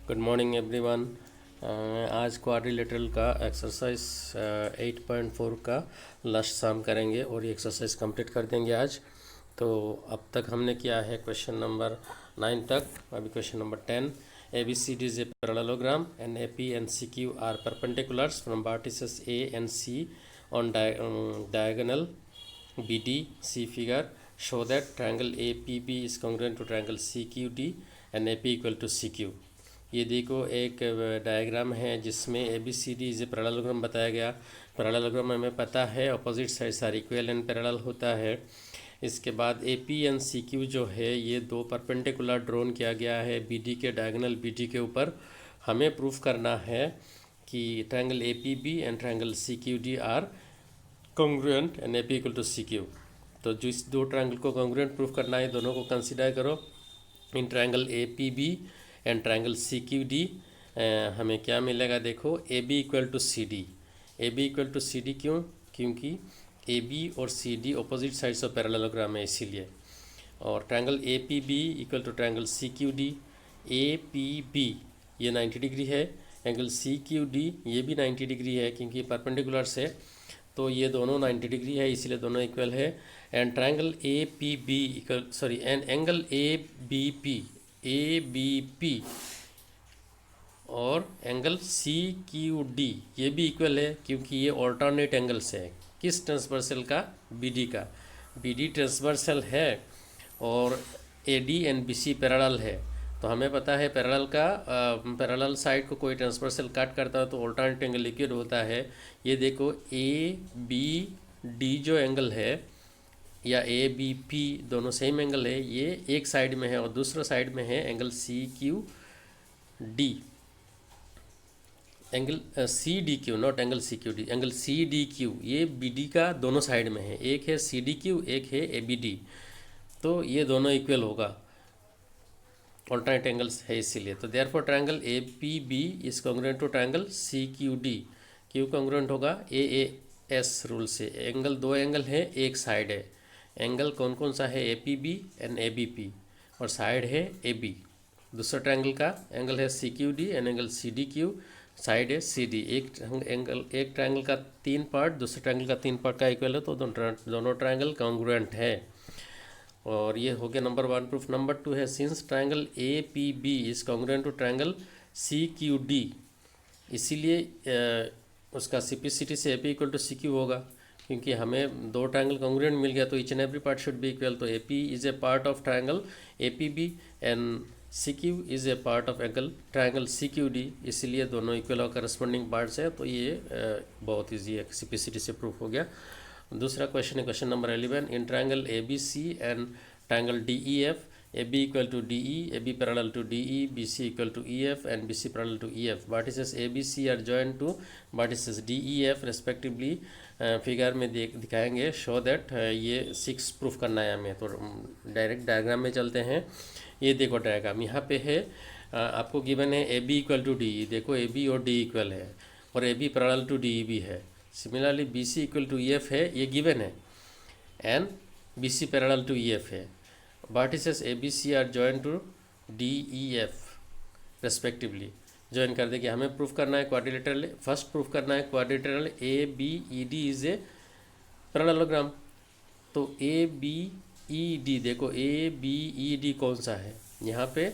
Good morning everyone. आज quadrilateral का exercise 8.4 का लास्ट सम करेंगे और ये एक्सरसाइज कंप्लीट कर देंगे आज। तो अब तक हमने किया है क्वेश्चन नंबर 9 तक। अभी question number 10। ABCD is a parallelogram and AP and CQ are perpendiculars from vertices A and C on diagonal BD. See figure. Show that triangle APB is congruent to triangle CQD and AP equal to CQ. ये देखो एक diagram है जिसमें ABCD is a parallelogram बताया गया। Parallelogram हमें पता है opposite sides are equal and parallel होता है। इसके बाद AP एंड CQ जो है ये दो परपेंडिकुलर ड्रॉन किया गया है BD के डायगोनल BD के ऊपर। हमें प्रूफ करना है कि triangle APB and triangle CQD are congruent and AP equal to CQ। तो जो इस दो ट्रायंगल को कॉन्ग्रुएंट प्रूफ करना है दोनों को कंसिडर करो। In triangle APB and triangle CQD हमें क्या मिलेगा, देखो AB equal to CD। AB equal to CD क्यों? क्योंकि AB और CD opposite sides of parallelogram है इसीलिए। और triangle APB equal to triangle CQD। APB ये 90 डिग्री है, एंगल CQD ये भी 90 डिग्री है क्योंकि परपेंडिकुलर्स है, तो ये दोनों 90 डिग्री है इसीलिए दोनों इक्वल है। And triangle APB equal and angle ABP और एंगल CQD ये भी इक्वल है क्योंकि ये ऑल्टरनेट एंगल्स है। किस ट्रांसवर्सल का? BD का। BD ट्रांसवर्सल है और AD एंड BC पैरेलल है। तो हमें पता है पैरेलल का पैरेलल साइड को कोई ट्रांसवर्सल कट करता है तो ऑल्टरनेट एंगल लिक्विड होता है। ये देखो ABD जो एंगल है या ABP दोनों सेम एंगल है, ये एक साइड में है और दूसरा साइड में है angle CQD। Angle CDQ naught angle CQD, angle CDQ ये BD का दोनों साइड में है, एक है CDQ एक है ABD। तो ये दोनों इक्वल होगा, ऑल्टरनेट एंगल्स है इसीलिए। तो therefore triangle APB is congruent to triangle CQD। क्यों कॉन्ग्रुएंट होगा? AAS रूल से। एंगल दो एंगल है एक साइड है। एंगल कौन कौन सा है? APB एंड ABP और साइड है AB। दूसरा ट्रायंगल का एंगल है CQD and angle CDQ, side है CD। एक ट्रायंगल का 3 पार्ट दूसरे ट्रायंगल का 3 पार्ट का इक्वल है तो दोनों ट्रायंगल कॉन्ग्रुएंट है। और ये हो गया नंबर 1 प्रूफ। नंबर 2 है since triangle APB is congruent to triangle CQD, इसीलिए उसका सिम्प्लिसिटी से AP इक्वल टू CQ होगा क्योंकि हमें दो ट्रायंगल कॉन्ग्रुएंट मिल गया तो each and every part should be equal. तो AP is a part of triangle APB and CQ is a part of angle triangle CQD, इसीलिए दोनों इक्वल और करस्पॉन्डिंग पार्ट्स है। तो ये बहुत ईजी है, सिम्प्लिसिटी से प्रूफ हो गया। दूसरा क्वेश्चन है question number 11। In triangle ABC and triangle DEF AB equal to DE, AB parallel to DE, BC equal to EF and BC parallel to EF। Vertices ABC are joint to vertices DEF respectively. Figure में दिखाएंगे। Show that ये 6 proof करना है हमें। तो direct diagram में चलते हैं। ये देखो डायग्राम यहाँ पे है, आपको गिवन है AB इक्वल टू DE। देखो AB और D इक्वल है और AB पैरेलल टू DE भी है। Similarly BC equal to EF है, ये गिवन है, and BC parallel to EF है। Vertices ABC are joint to DEF respectively. Join कर देंगे। हमें प्रूफ करना है क्वाड्रिलेटरल। फर्स्ट प्रूफ करना है quadrilateral ABED is a parallelogram. तो ABED देखो ABED कौन सा है, यहाँ पे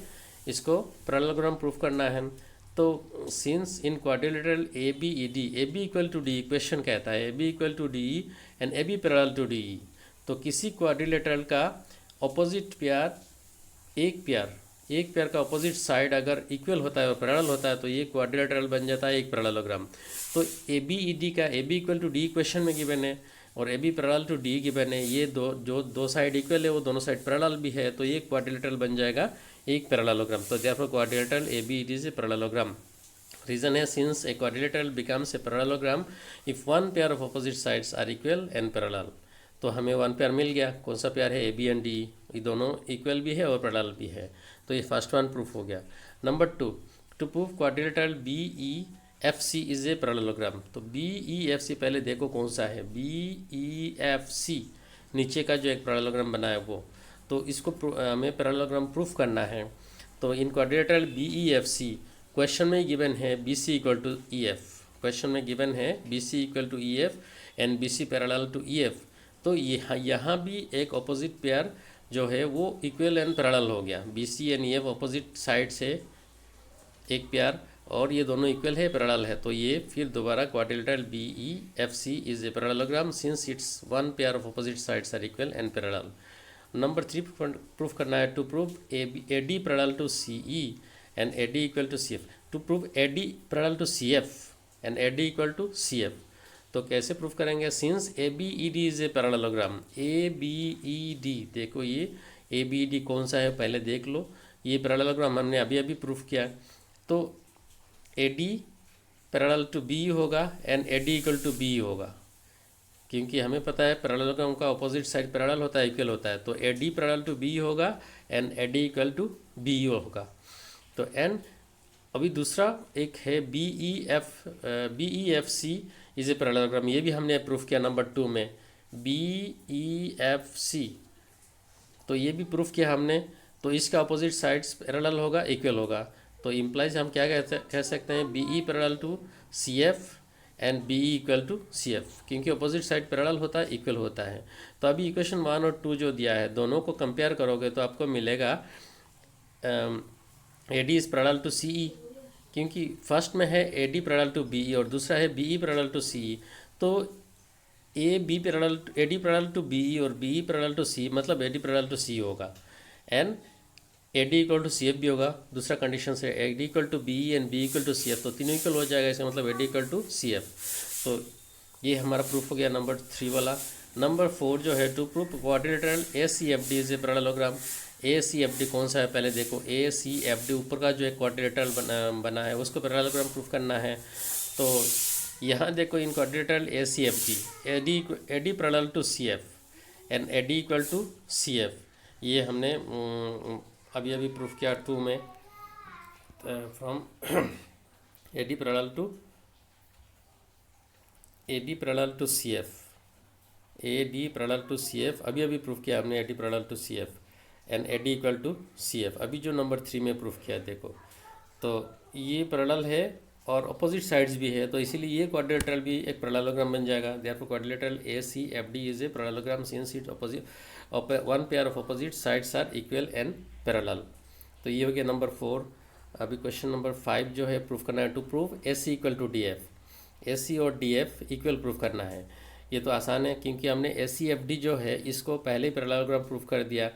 इसको पैरेललोग्राम प्रूफ करना है। तो since in quadrilateral ABED AB equal to DE, question कहता है AB equal to DE and AB parallel to DE। तो किसी क्वाड्रिलेटरल का ऑपोजिट पेयर एक पेयर का ऑपोजिट साइड अगर इक्वल होता है और पैरेलल होता है तो ये क्वाड्रिलेटरल बन जाता है एक पैरेललोग्राम। तो ABED का AB equal to D question में गिवन है और AB parallel to D given है। ये दो साइड इक्वल है, वो दोनों साइड पैरेलल भी है, तो ये क्वाड्रिलेटरल बन जाएगा एक पैरेललोग्राम। तो therefore quadrilateral ABED is a parallelogram. Reason है since a quadrilateral becomes a parallelogram if one pair of opposite sides are equal and parallel. तो हमें वन पेयर मिल गया। कौन सा पेयर है? AB एंड DE, ये दोनों इक्वल भी है और पैरेलल भी है। तो ये फर्स्ट वन प्रूफ हो गया। Number 2, to proof quadrilateral BEFC is a parallelogram. तो BEFC पहले देखो कौन सा है। BEFC नीचे का जो एक पैरेललोग्राम बना है वो, तो इसको हमें पैरेललोग्राम प्रूफ करना है। तो इन क्वाड्रिलेटरल BEFC क्वेश्चन में गिवन है B C equal to E F, question में गिवन है B C equal to E F and B C parallel to E F. तो यहाँ भी एक ऑपोजिट पेयर जो है वो इक्वल एंड पैरेलल हो गया। B C and E F opposite side से एक पेयर और ये दोनों इक्वल है, पैरेलल है, तो ये फिर दोबारा quadrilateral B E F C is a parallelogram since it's one pair of opposite sides are equal and parallel. Number 3 proof करना है, to prove A D parallel to C E and A D equal to C F. To prove A D parallel to C F and A D equal to C F, तो कैसे proof करेंगे? Since A B E D is a parallelogram, A B E D, देखो ये ए B E D कौन सा है पहले देख लो, ये पैरेललोग्राम हमने अभी अभी प्रूफ किया। तो A D parallel to B होगा and A D equal to B होगा, क्योंकि हमें पता है पैरेललोग्राम का अपोजिट साइड पैरेलल होता है, इक्वल होता है, तो A D parallel to B होगा and A D equal to B होगा। तो एंड अभी दूसरा एक है B E F C is a parallelogram, ये भी हमने प्रूफ किया नंबर 2 में, बी ई एफ सी, तो ये भी प्रूफ किया हमने। तो इसका अपोजिट साइड्स पैरेलल होगा, इक्वल होगा, तो इम्प्लाइज हम क्या कह सकते हैं? B E parallel to C F and B E equal to C F, क्योंकि अपोजिट साइड पैरेलल होता है, इक्वल होता है। तो अभी इक्वेशन 1 और 2 जो दिया है, दोनों को कंपेयर करोगे तो आपको मिलेगा A D is parallel to C E, क्योंकि फर्स्ट में है A D parallel to B E और दूसरा है B E parallel to C E. तो A D parallel to B E और B E parallel to C, मतलब A D parallel to C होगा and A D equal to C F भी होगा। दूसरा कंडीशन से A D equal to B E and B equal to C F, तो तीनों equal हो जाएगा, इसका मतलब A D equal to C F. तो ये हमारा प्रूफ हो गया नंबर 3 वाला। नंबर 4 जो है, to proof quadrilateral A C F D is a parallelogram. A C F D कौन सा है पहले देखो, ए सी एफ डी ऊपर का जो एक क्वाड्रिलेटरल बना है उसको पैरेललोग्राम प्रूफ करना है। तो यहाँ देखो in quadrilateral A C F D A D parallel to C F and A D equal to C F, ये हमने अभी अभी प्रूफ किया 2 में, from A D parallel to C F, A D parallel to C F अभी अभी proof किया हमने, A D parallel to C F and A D equal to C F, अभी जो नंबर 3 में प्रूफ किया देखो। तो ये पैरेलल है और अपोजिट साइड्स भी है, तो इसीलिए ये क्वाड्रिलेटरल भी एक पैरेललोग्राम बन जाएगा। Therefore quadrilateral A C F D is a parallelogram since it opposite one pair of opposite sides are equal and parallel. तो ये हो गया नंबर 4। अभी क्वेश्चन नंबर 5 जो है प्रूफ करना है, to prove A C equal to D F, A C और डी एफ इक्वल प्रूफ करना है। ये तो आसान है क्योंकि हमने ए सी एफ डी जो है इसको पहले ही पैरेललोग्राम प्रूफ कर दिया,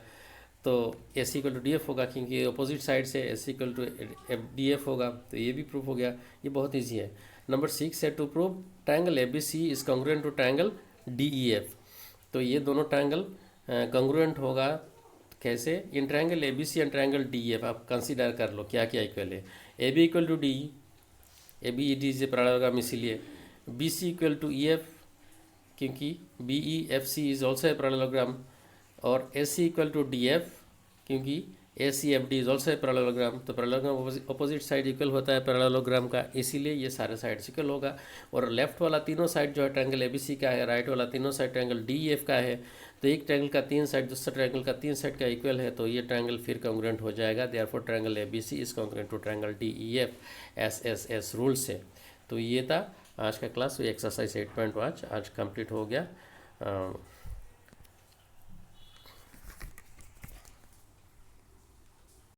तो A C equal to D F होगा क्योंकि अपोजिट साइड से A C equal to F D F होगा, तो ये भी प्रूफ हो गया, ये बहुत ईजी है। नंबर 6 है, to prove triangle A B C is congruent to triangle D E F. तो ये दोनों ट्रायंगल कॉन्ग्रुएंट होगा कैसे? In triangle A B C and triangle D F आप कंसीडर कर लो क्या क्या इक्वल है। A B equal to D, A B E D is a parallelogram, इसीलिए B C equal to E F क्योंकि B E F C is also a parallelogram, और ए C equal to D F क्योंकि A C F D is also a parallelogram. तो parallelogram opposite side equal होता है parallelogram का, इसीलिए ये सारे साइड इक्वल होगा। और लेफ्ट वाला तीनों साइड जो है ट्रायंगल ए बी सी का है, राइट वाला तीनों साइड ट्रायंगल डी एफ का है, तो एक ट्रायंगल का 3 साइड दूसरा ट्रायंगल का 3 साइड का इक्वल है, तो ये ट्रायंगल फिर कॉन्ग्रुएंट हो जाएगा। Therefore triangle A B C is congruent to triangle D E F S S S rule से। तो ये था आज का क्लास, एक्सरसाइज 8.5 आज कंप्लीट हो गया।